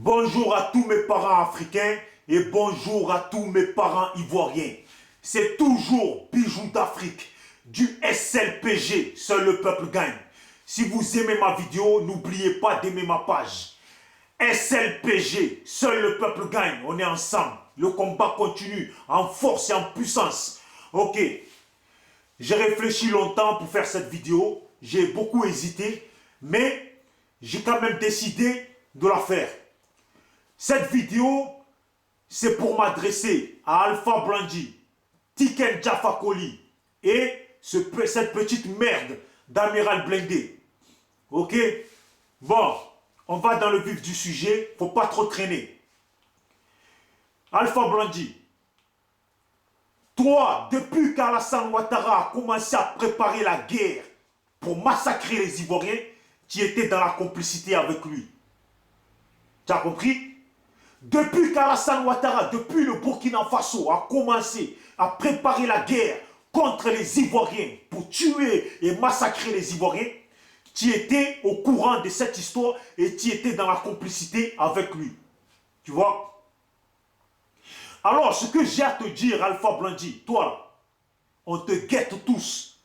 Bonjour à tous mes parents africains et bonjour à tous mes parents ivoiriens. C'est toujours Bijoux d'Afrique, du SLPG, seul le peuple gagne. Si vous aimez ma vidéo, n'oubliez pas d'aimer ma page. SLPG, seul le peuple gagne, on est ensemble. Le combat continue en force et en puissance. Ok, j'ai réfléchi longtemps pour faire cette vidéo. J'ai beaucoup hésité, mais j'ai quand même décidé de la faire. Cette vidéo, c'est pour m'adresser à Alpha Blondy, Tiken Jah Fakoly et cette petite merde d'Amiral Blindé. Ok? Bon, on va dans le vif du sujet, faut pas trop traîner. Alpha Blondy, toi, depuis qu'Alassane Ouattara a commencé à préparer la guerre pour massacrer les Ivoiriens, tu étais dans la complicité avec lui. Tu as compris? Depuis qu'Alassane Ouattara, depuis le Burkina Faso, a commencé à préparer la guerre contre les Ivoiriens pour tuer et massacrer les Ivoiriens, tu étais au courant de cette histoire et tu étais dans la complicité avec lui. Tu vois? Alors, ce que j'ai à te dire, Alpha Blondy, toi là, on te guette tous.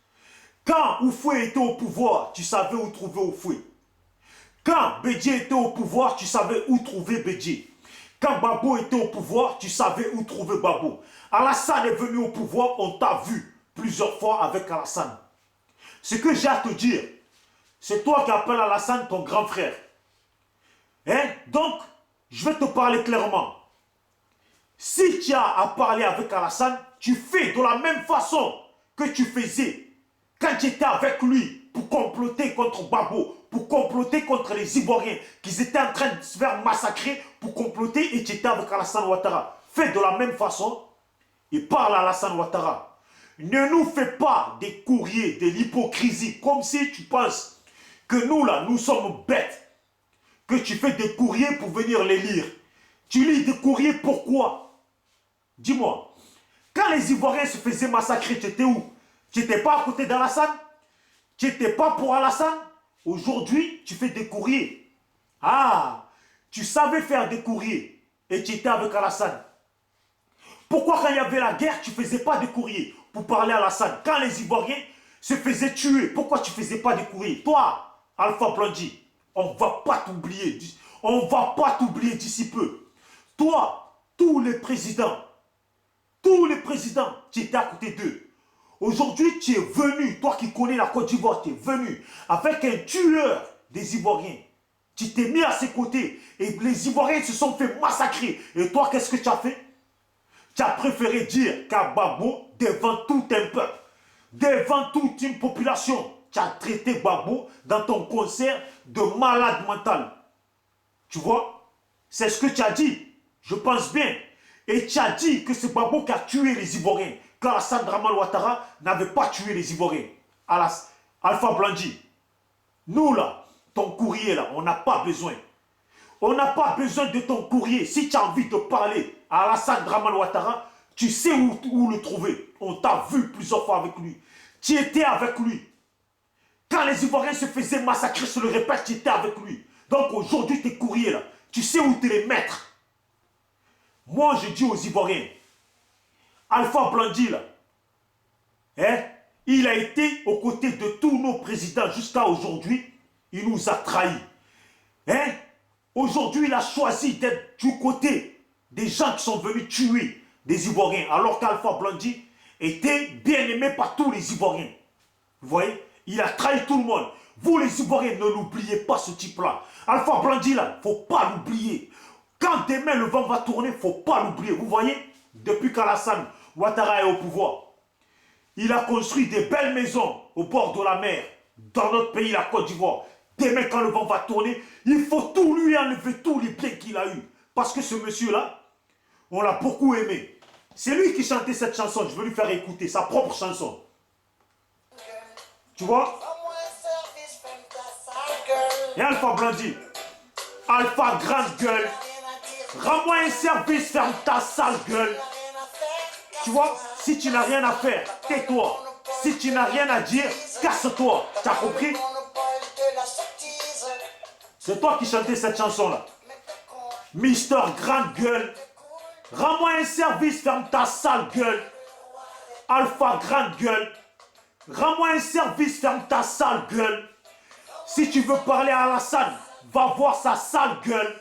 Quand Oufoué était au pouvoir, tu savais où trouver Oufoué. Quand Bédié était au pouvoir, tu savais où trouver Bédié. Quand Babo était au pouvoir, tu savais où trouver Babo. Alassane est venu au pouvoir, on t'a vu plusieurs fois avec Alassane. Ce que j'ai à te dire, c'est toi qui appelles Alassane ton grand frère. Hein? Donc, je vais te parler clairement. Si tu as à parler avec Alassane, tu fais de la même façon que tu faisais quand tu étais avec lui pour comploter contre Babo, pour comploter contre les Ivoiriens, qu'ils étaient en train de se faire massacrer pour comploter et tu étais avec Alassane Ouattara. Fais de la même façon et parle à Alassane Ouattara. Ne nous fais pas des courriers, de l'hypocrisie, comme si tu penses que nous là, nous sommes bêtes, que tu fais des courriers pour venir les lire. Tu lis des courriers pourquoi? Dis-moi, quand les Ivoiriens se faisaient massacrer, tu étais où? Tu n'étais pas à côté d'Alassane? Tu n'étais pas pour Alassane? Aujourd'hui, tu fais des courriers. Ah, tu savais faire des courriers et tu étais avec Alassane. Pourquoi quand il y avait la guerre, tu ne faisais pas de courriers pour parler à Alassane? Quand les Ivoiriens se faisaient tuer, pourquoi tu ne faisais pas de courriers? Toi, Alpha Blondy, on ne va pas t'oublier. On ne va pas t'oublier d'ici peu. Toi, tous les présidents, tu étais à côté d'eux. Aujourd'hui, tu es venu, toi qui connais la Côte d'Ivoire, tu es venu avec un tueur des Ivoiriens. Tu t'es mis à ses côtés et les Ivoiriens se sont fait massacrer. Et toi, qu'est-ce que tu as fait? Tu as préféré dire qu'à Babo, devant tout un peuple, devant toute une population, tu as traité Babo dans ton concert de malade mental. Tu vois? C'est ce que tu as dit. Je pense bien. Et tu as dit que c'est Babo qui a tué les Ivoiriens. Qu'Alassane Draman Ouattara n'avait pas tué les Ivoiriens. Alpha Blondy, nous là, ton courrier là, on n'a pas besoin. On n'a pas besoin de ton courrier. Si tu as envie de parler à Alassane Draman Ouattara, tu sais où le trouver. On t'a vu plusieurs fois avec lui. Tu étais avec lui. Quand les Ivoiriens se faisaient massacrer, je le répète, tu étais avec lui. Donc aujourd'hui, tes courriers là, tu sais où te les mettre. Moi, je dis aux Ivoiriens, Alpha Blondy là, hein, il a été aux côtés de tous nos présidents jusqu'à aujourd'hui. Il nous a trahis. Hein? Aujourd'hui, il a choisi d'être du côté des gens qui sont venus tuer des Ivoiriens, alors qu'Alpha Blondy était bien aimé par tous les Ivoiriens. Vous voyez? Il a trahi tout le monde. Vous, les Ivoiriens, ne l'oubliez pas, ce type-là. Alpha Blondy, là, il ne faut pas l'oublier. Quand demain le vent va tourner, il ne faut pas l'oublier. Vous voyez? Depuis qu'Alassane Ouattara est au pouvoir, il a construit des belles maisons au bord de la mer, dans notre pays, la Côte d'Ivoire. Demain, quand le vent va tourner, il faut tout lui enlever, tous les biens qu'il a eu. Parce que ce monsieur-là, on l'a beaucoup aimé. C'est lui qui chantait cette chanson. Je veux lui faire écouter sa propre chanson. Tu vois? Et Alpha Blondy, Alpha grande gueule, rends-moi un service, ferme ta sale gueule. Tu vois, si tu n'as rien à faire, tais-toi. Si tu n'as rien à dire, casse-toi. Tu as compris? C'est toi qui chantais cette chanson-là. Mister Grande Gueule. Rends-moi un service, ferme ta sale gueule. Alpha Grande Gueule. Rends-moi un service, ferme ta sale gueule. Si tu veux parler à Alassane, va voir sa sale gueule.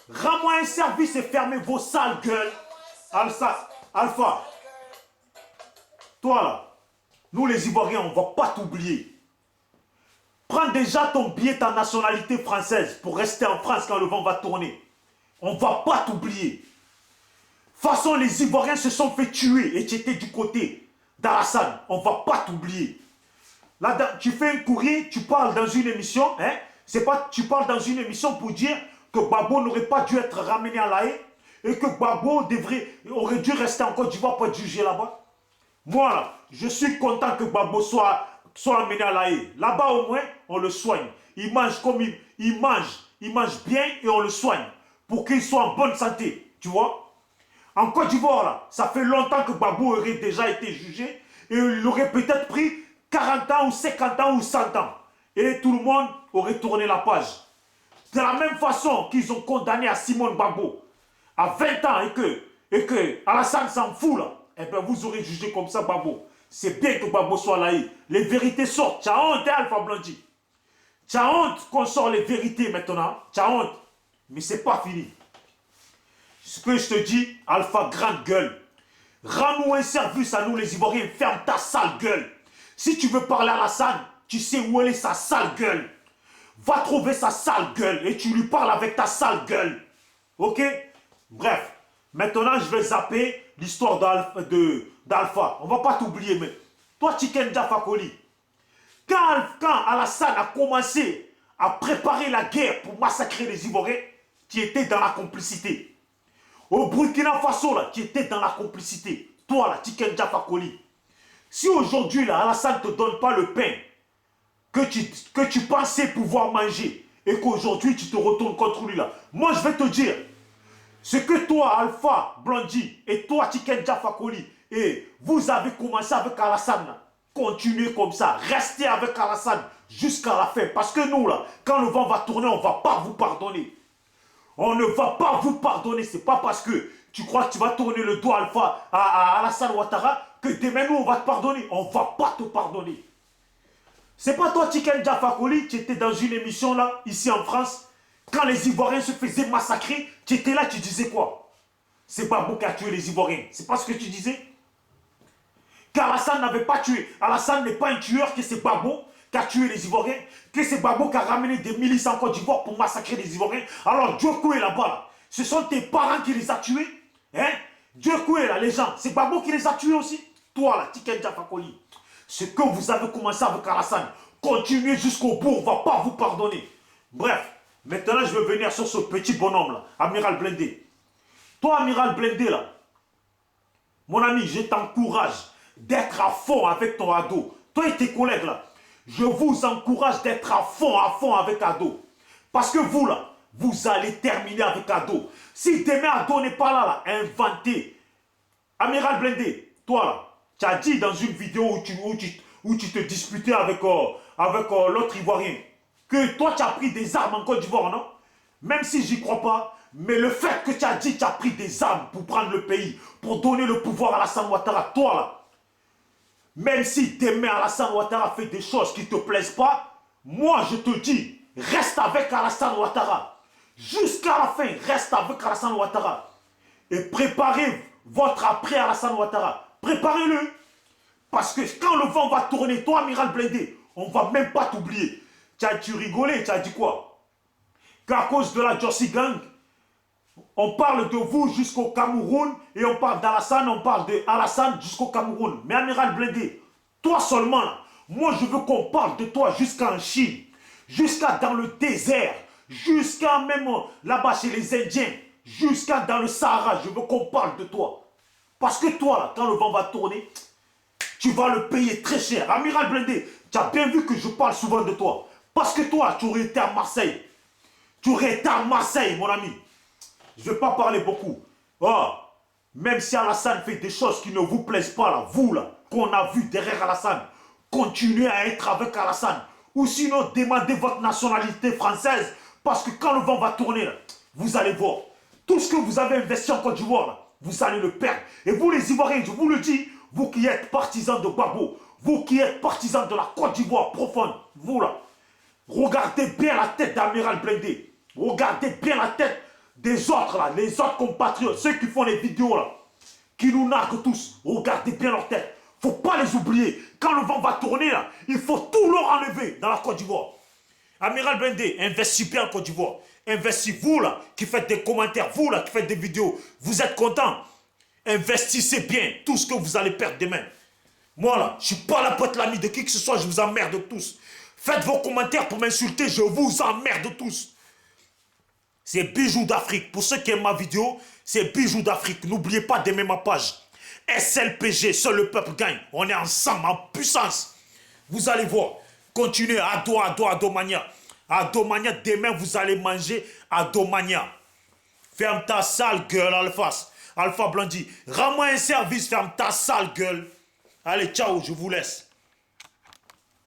Rends-moi un service et fermez vos sales gueules. Alpha, toi là, nous les Ivoiriens, on ne va pas t'oublier. Prends déjà ton billet, ta nationalité française pour rester en France quand le vent va tourner. On ne va pas t'oublier. De toute façon, les Ivoiriens se sont fait tuer et tu étais du côté d'Alassane. On ne va pas t'oublier. Là, tu fais un courrier, tu parles dans une émission, hein? C'est pas, tu parles dans une émission pour dire que Gbagbo n'aurait pas dû être ramené à La Haye et que Gbagbo aurait dû rester en Côte d'Ivoire pour être jugé là-bas. Moi, là, je suis content que Gbagbo soit amené à La Haye. Là-bas, au moins, on le soigne. Il mange comme il mange bien et on le soigne pour qu'il soit en bonne santé, tu vois. En Côte d'Ivoire, là, ça fait longtemps que Gbagbo aurait déjà été jugé et il aurait peut-être pris 40 ans ou 50 ans ou 100 ans. Et tout le monde aurait tourné la page. De la même façon qu'ils ont condamné à Simone Gbagbo à 20 ans et que Alassane s'en fout là, eh bien vous aurez jugé comme ça Gbagbo. C'est bien que Gbagbo soit là. Les vérités sortent. Tu as honte, hein, Alpha Blondy. Tu as honte qu'on sort les vérités maintenant. Tu as honte. Mais c'est pas fini. Ce que je te dis, Alpha Grande Gueule, rends-nous un service à nous les Ivoiriens, ferme ta sale gueule. Si tu veux parler à Alassane, tu sais où elle est sa sale gueule. Va trouver sa sale gueule et tu lui parles avec ta sale gueule. Ok? Bref, maintenant je vais zapper l'histoire d'Alpha. On va pas t'oublier, mais toi, Tiken Jah Fakoly, quand Alassane a commencé à préparer la guerre pour massacrer les Ivoiriens, tu étais dans la complicité. Au Burkina Faso, là, tu étais dans la complicité. Toi, là, Tiken Jah Fakoly. Si aujourd'hui, là, Alassane ne te donne pas le pain que tu pensais pouvoir manger et qu'aujourd'hui, tu te retournes contre lui, là, moi, je vais te dire, ce que toi, Alpha Blondy, et toi, Tiken Jah Fakoly, et vous avez commencé avec Alassane, là, continuez comme ça, restez avec Alassane jusqu'à la fin. Parce que nous, là, quand le vent va tourner, on ne va pas vous pardonner. On ne va pas vous pardonner. C'est pas parce que tu crois que tu vas tourner le dos Alpha à Alassane Ouattara que demain nous on va te pardonner. On ne va pas te pardonner. C'est pas toi, Tiken Jah Fakoly, tu étais dans une émission là, ici en France, quand les Ivoiriens se faisaient massacrer, tu étais là, tu disais quoi? C'est Gbagbo qui a tué les Ivoiriens. C'est pas ce que tu disais? Qu'Alassane n'avait pas tué. Alassane n'est pas un tueur, que c'est Gbagbo qui a tué les Ivoiriens, que c'est Gbagbo qui a ramené des milices en Côte d'Ivoire pour massacrer les Ivoiriens. Alors Diokou est là-bas, là. Ce sont tes parents qui les a tués, hein? Diokou est là, les gens, c'est Gbagbo qui les a tués aussi. Toi là, Tiken Jah Fakoly, ce que vous avez commencé avec Alassane, continuez jusqu'au bout, on ne va pas vous pardonner. Bref, maintenant je vais venir sur ce petit bonhomme là, Amiral Blindé. Toi Amiral Blindé là, mon ami, je t'encourage d'être à fond avec ton ado. Toi et tes collègues là, je vous encourage d'être à fond avec Ado. Parce que vous là, vous allez terminer avec Ado. Si demain Ado n'est pas là, inventez. Amiral Blindé, toi là, tu as dit dans une vidéo où tu te disputais avec l'autre Ivoirien que toi tu as pris des armes en Côte d'Ivoire, non? Même si j'y crois pas, mais le fait que tu as dit que tu as pris des armes pour prendre le pays, pour donner le pouvoir à Alassane Ouattara, toi là, même si demain Alassane Ouattara fait des choses qui ne te plaisent pas, moi je te dis, reste avec Alassane Ouattara. Jusqu'à la fin, reste avec Alassane Ouattara. Et préparez votre après Alassane Ouattara. Préparez-le. Parce que quand le vent va tourner, toi Amiral Blindé, on ne va même pas t'oublier. Tu rigolais, tu as dit quoi? Qu'à cause de la Jossi Gang, on parle de vous jusqu'au Cameroun et on parle d'Alassane, on parle de Alassane jusqu'au Cameroun. Mais Amiral Blindé, toi seulement, là, moi je veux qu'on parle de toi jusqu'en Chine, jusqu'à dans le désert, jusqu'à même là-bas chez les Indiens, jusqu'à dans le Sahara, je veux qu'on parle de toi. Parce que toi, là, quand le vent va tourner, tu vas le payer très cher. Amiral Blindé, tu as bien vu que je parle souvent de toi. Parce que toi, tu aurais été à Marseille. Tu aurais été à Marseille, mon ami. Je ne vais pas parler beaucoup. Oh, même si Alassane fait des choses qui ne vous plaisent pas, là, vous, là, qu'on a vu derrière Alassane, continuez à être avec Alassane. Ou sinon, demandez votre nationalité française. Parce que quand le vent va tourner, là, vous allez voir. Tout ce que vous avez investi en Côte d'Ivoire, là, vous allez le perdre. Et vous les Ivoiriens, je vous le dis, vous qui êtes partisans de Gbagbo, vous qui êtes partisans de la Côte d'Ivoire profonde, vous là, regardez bien la tête d'Amiral Blindé. Regardez bien la tête des autres là, les autres compatriotes, ceux qui font les vidéos là, qui nous narguent tous. Regardez bien leur tête. Faut pas les oublier. Quand le vent va tourner là, il faut tout leur enlever dans la Côte d'Ivoire. Amiral Blindé, investis bien en Côte d'Ivoire. Investis, vous là, qui faites des commentaires, vous là, qui faites des vidéos, vous êtes contents. Investissez bien tout ce que vous allez perdre demain. Moi là, je ne suis pas là pour être l'ami de qui que ce soit, je vous emmerde tous. Faites vos commentaires pour m'insulter, je vous emmerde tous. C'est Bijoux d'Afrique. Pour ceux qui aiment ma vidéo, c'est Bijoux d'Afrique. N'oubliez pas d'aimer ma page. SLPG, seul le peuple gagne. On est ensemble, en puissance. Vous allez voir. Continuez, Adomania. Adomania, demain vous allez manger Adomania. Ferme ta sale gueule, Alpha Blondie. Rends-moi un service, ferme ta sale gueule. Allez, ciao, je vous laisse.